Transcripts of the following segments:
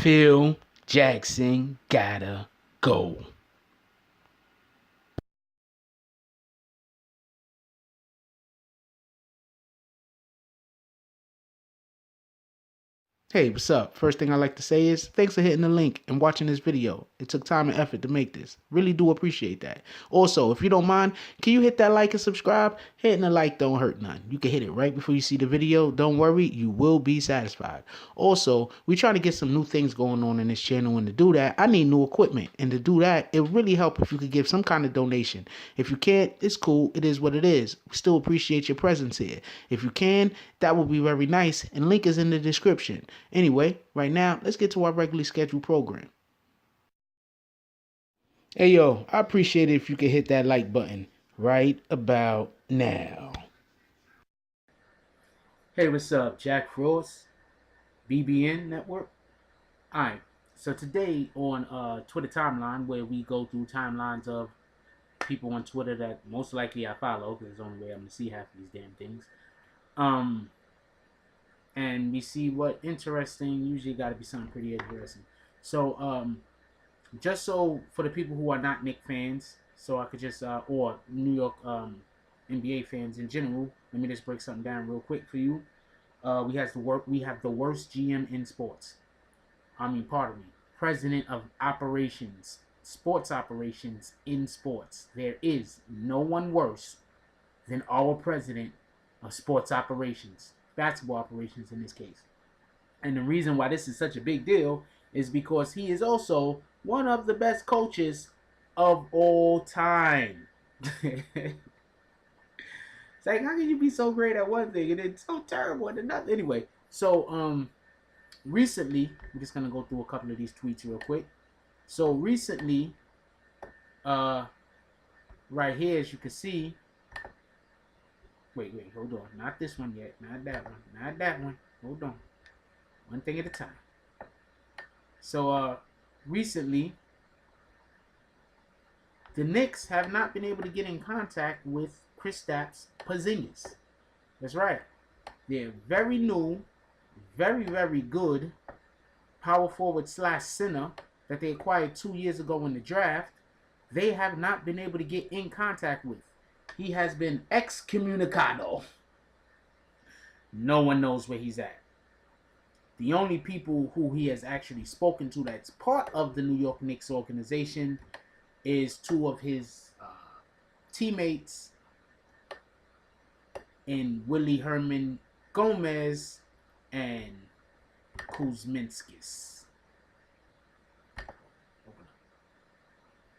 Phil Jackson gotta go. Hey, what's up? First thing I like to say is thanks for hitting the link and watching this video. It took time and effort to make this. Really do appreciate that. Also, if you don't mind, can you hit that like and subscribe? Hitting the like don't hurt none. You can hit it right before you see the video. Don't worry, you will be satisfied. Also, we trying to get some new things going on in this channel, and to do that, I need new equipment. And to do that, it really help if you could give some kind of donation. If you can't, it's cool. It is what it is. We still appreciate your presence here. If you can, that would be very nice, and link is in the description. Anyway, right now, let's get to our regularly scheduled program. Hey yo, I appreciate it if you could hit that like button right about now. Hey, what's up? Jack Frost, BBN Network. Alright, so today on Twitter timeline, where we go through timelines of people on Twitter that most likely I follow, because it's the only way I'm going to see half of these damn things. And we see what interesting, usually got to be something pretty interesting. So, just so for the people who are not Knicks fans, so I could just, or New York NBA fans in general, let me just break something down real quick for you. We have the worst GM in sports. Pardon me, president of operations, sports operations in sports. There is no one worse than our president of sports operations. Basketball operations in this case. And the reason why this is such a big deal is because he is also one of the best coaches of all time. It's like, how can you be so great at one thing and then so terrible at another? Anyway, so recently, I'm just gonna go through a couple of these tweets real quick. So recently, right here, as you can see, Wait, hold on. Not this one yet. Not that one. Not that one. Hold on. One thing at a time. So, recently, the Knicks have not been able to get in contact with Kristaps Porzingis. That's right. They're very new, very, very good power forward / center that they acquired 2 years ago in the draft. They have not been able to get in contact with. He has been excommunicado. No one knows where he's at. The only people who he has actually spoken to that's part of the New York Knicks organization is two of his teammates in Willie Herman Gomez and Kuzminskis.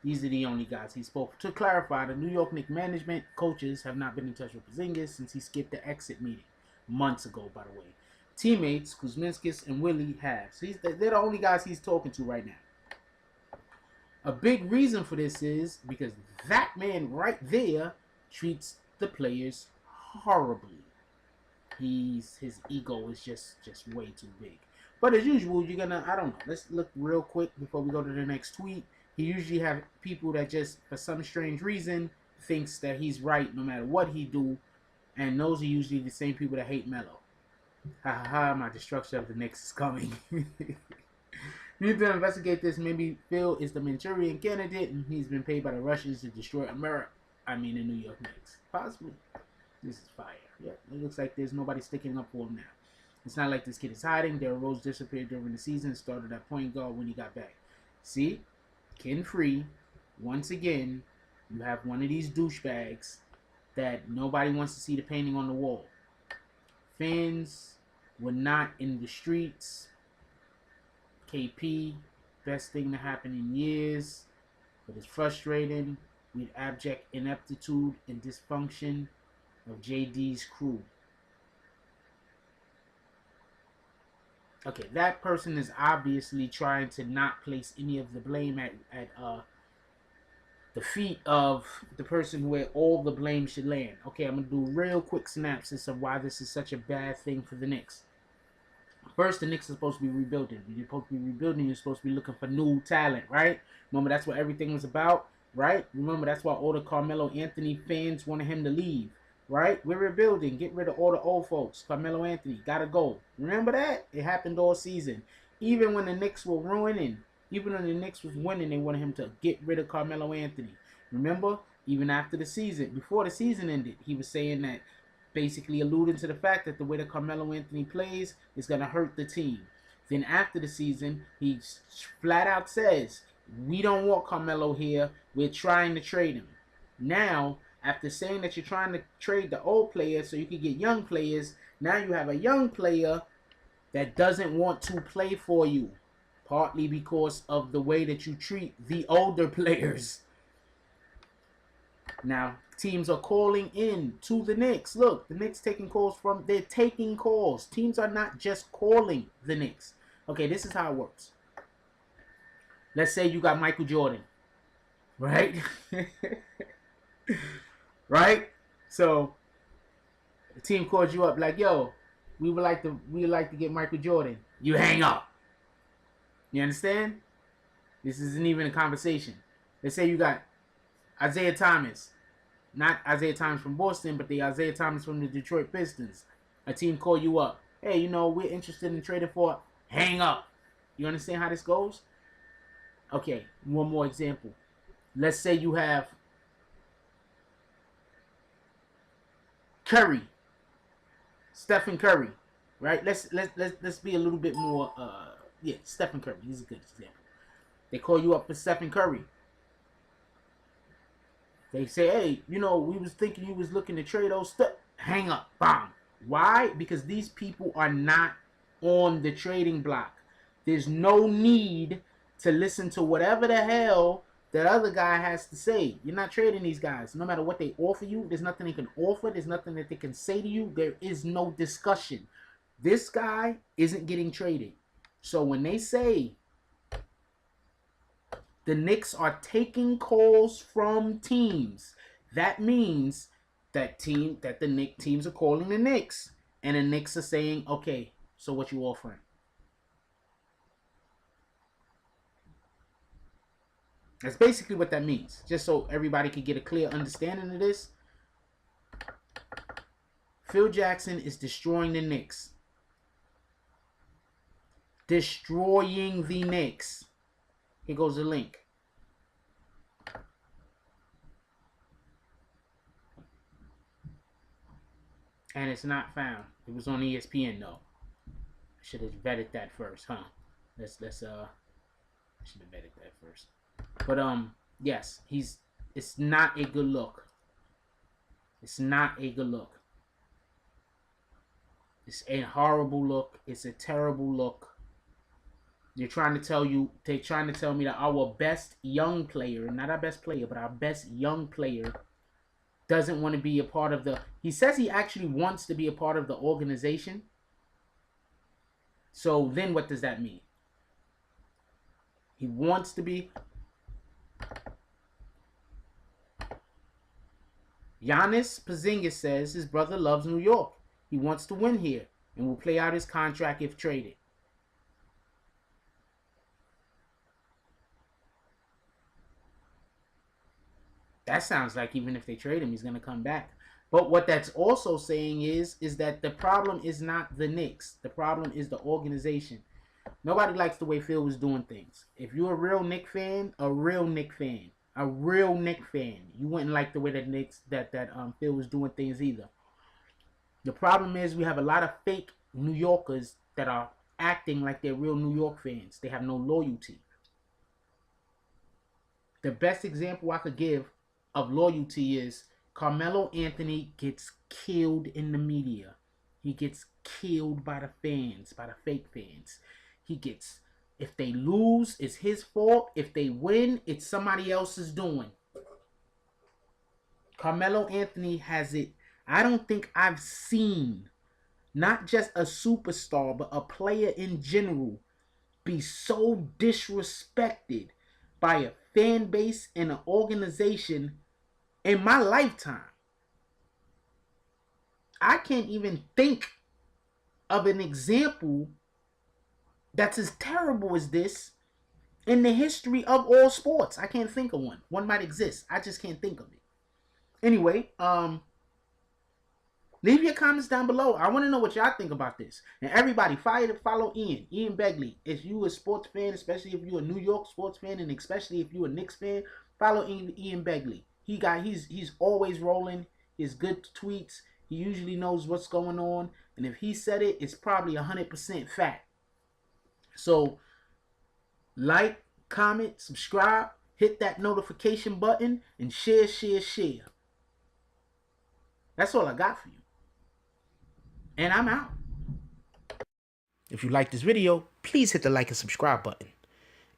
These are the only guys he spoke. To clarify, the New York Knicks management coaches have not been in touch with Porzingis since he skipped the exit meeting months ago, by the way. Teammates, Kuzminskis and Willie have. So they're the only guys he's talking to right now. A big reason for this is because that man right there treats the players horribly. His ego is just way too big. But as usual, you're gonna, I don't know. Let's look real quick before we go to the next tweet. He usually have people that just, for some strange reason, thinks that he's right no matter what he do. And those are usually the same people that hate Melo. Ha ha ha, my destruction of the Knicks is coming. Need to investigate this. Maybe Phil is the Manchurian candidate and he's been paid by the Russians to destroy America. The New York Knicks. Possibly. This is fire. Yeah, it looks like there's nobody sticking up for him now. It's not like this kid is hiding. Derrick Rose disappeared during the season and started at point guard when he got back. See? Ken Free, once again, you have one of these douchebags that nobody wants to see the painting on the wall. Fans were not in the streets. KP, best thing to happen in years, but it's frustrating with abject ineptitude and dysfunction of JD's crew. Okay, that person is obviously trying to not place any of the blame at the feet of the person where all the blame should land. Okay, I'm going to do a real quick synopsis of why this is such a bad thing for the Knicks. First, the Knicks are supposed to be rebuilding. You're supposed to be rebuilding. You're supposed to be looking for new talent, right? Remember, that's what everything was about, right? Remember, that's why all the Carmelo Anthony fans wanted him to leave. Right? We're rebuilding. Get rid of all the old folks. Carmelo Anthony. Gotta go. Remember that? It happened all season. Even when the Knicks were ruining, even when the Knicks was winning, they wanted him to get rid of Carmelo Anthony. Remember, even after the season, before the season ended, he was saying that, basically alluding to the fact that the way that Carmelo Anthony plays is going to hurt the team. Then after the season, he flat out says, we don't want Carmelo here. We're trying to trade him. Now, after saying that you're trying to trade the old players so you can get young players, now you have a young player that doesn't want to play for you, partly because of the way that you treat the older players. Now, teams are calling in to the Knicks. Look, the Knicks taking calls from, they're taking calls. Teams are not just calling the Knicks. Okay, this is how it works. Let's say you got Michael Jordan, right? Right? So, the team calls you up like, yo, we would like to get Michael Jordan. You hang up. You understand? This isn't even a conversation. Let's say you got Isaiah Thomas. Not Isaiah Thomas from Boston, but the Isaiah Thomas from the Detroit Pistons. A team call you up. Hey, you know, we're interested in trading for. Hang up. You understand how this goes? Okay, one more example. Let's say you have Curry. Stephen Curry. Right? Let's be a little bit more Stephen Curry. He's a good example. They call you up for Stephen Curry. They say, hey, you know, we was thinking you was looking to trade those stuff. Hang up. Bam. Why? Because these people are not on the trading block. There's no need to listen to whatever the hell that other guy has to say. You're not trading these guys. No matter what they offer you, there's nothing they can offer. There's nothing that they can say to you. There is no discussion. This guy isn't getting traded. So when they say the Knicks are taking calls from teams, that means that the Knicks teams are calling the Knicks, and the Knicks are saying, okay, so what you offering? That's basically what that means. Just so everybody can get a clear understanding of this. Phil Jackson is destroying the Knicks. Destroying the Knicks. Here goes the link. And it's not found. It was on ESPN though. I should have vetted that first, huh? I should have vetted that first. But yes, it's not a good look. It's not a good look. It's a horrible look. It's a terrible look. They're trying to tell me that our best young player, not our best player, but our best young player doesn't want to be a part of the... He says he actually wants to be a part of the organization. So then what does that mean? He wants to be... Giannis Porzingis says his brother loves New York. He wants to win here and will play out his contract if traded. That sounds like even if they trade him, he's going to come back. But what that's also saying is that the problem is not the Knicks. The problem is the organization. Nobody likes the way Phil was doing things. If you're a real Knicks fan, you wouldn't like the way that Phil was doing things either. The problem is we have a lot of fake New Yorkers that are acting like they're real New York fans. They have no loyalty. The best example I could give of loyalty is Carmelo Anthony gets killed in the media. He gets killed by the fans, by the fake fans. If they lose, it's his fault. If they win, it's somebody else's doing. Carmelo Anthony has it. I don't think I've seen not just a superstar, but a player in general be so disrespected by a fan base and an organization in my lifetime. I can't even think of an example that's as terrible as this in the history of all sports. I can't think of one. One might exist. I just can't think of it. Anyway, Leave your comments down below. I want to know what y'all think about this. And everybody, follow Ian Begley. If you a sports fan, especially if you're a New York sports fan, and especially if you're a Knicks fan, follow Ian Begley. He's always rolling. His good tweets. He usually knows what's going on, and if he said it, it's probably 100% fact. So, like, comment, subscribe, hit that notification button, and share. That's all I got for you. And I'm out. If you like this video, please hit the like and subscribe button.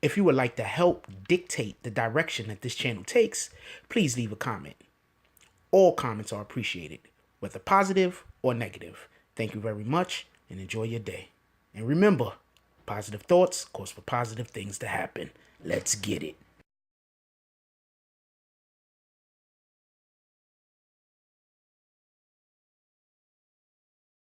If you would like to help dictate the direction that this channel takes, please leave a comment. All comments are appreciated, whether positive or negative. Thank you very much and enjoy your day. And remember, positive thoughts cause for positive things to happen. Let's get it.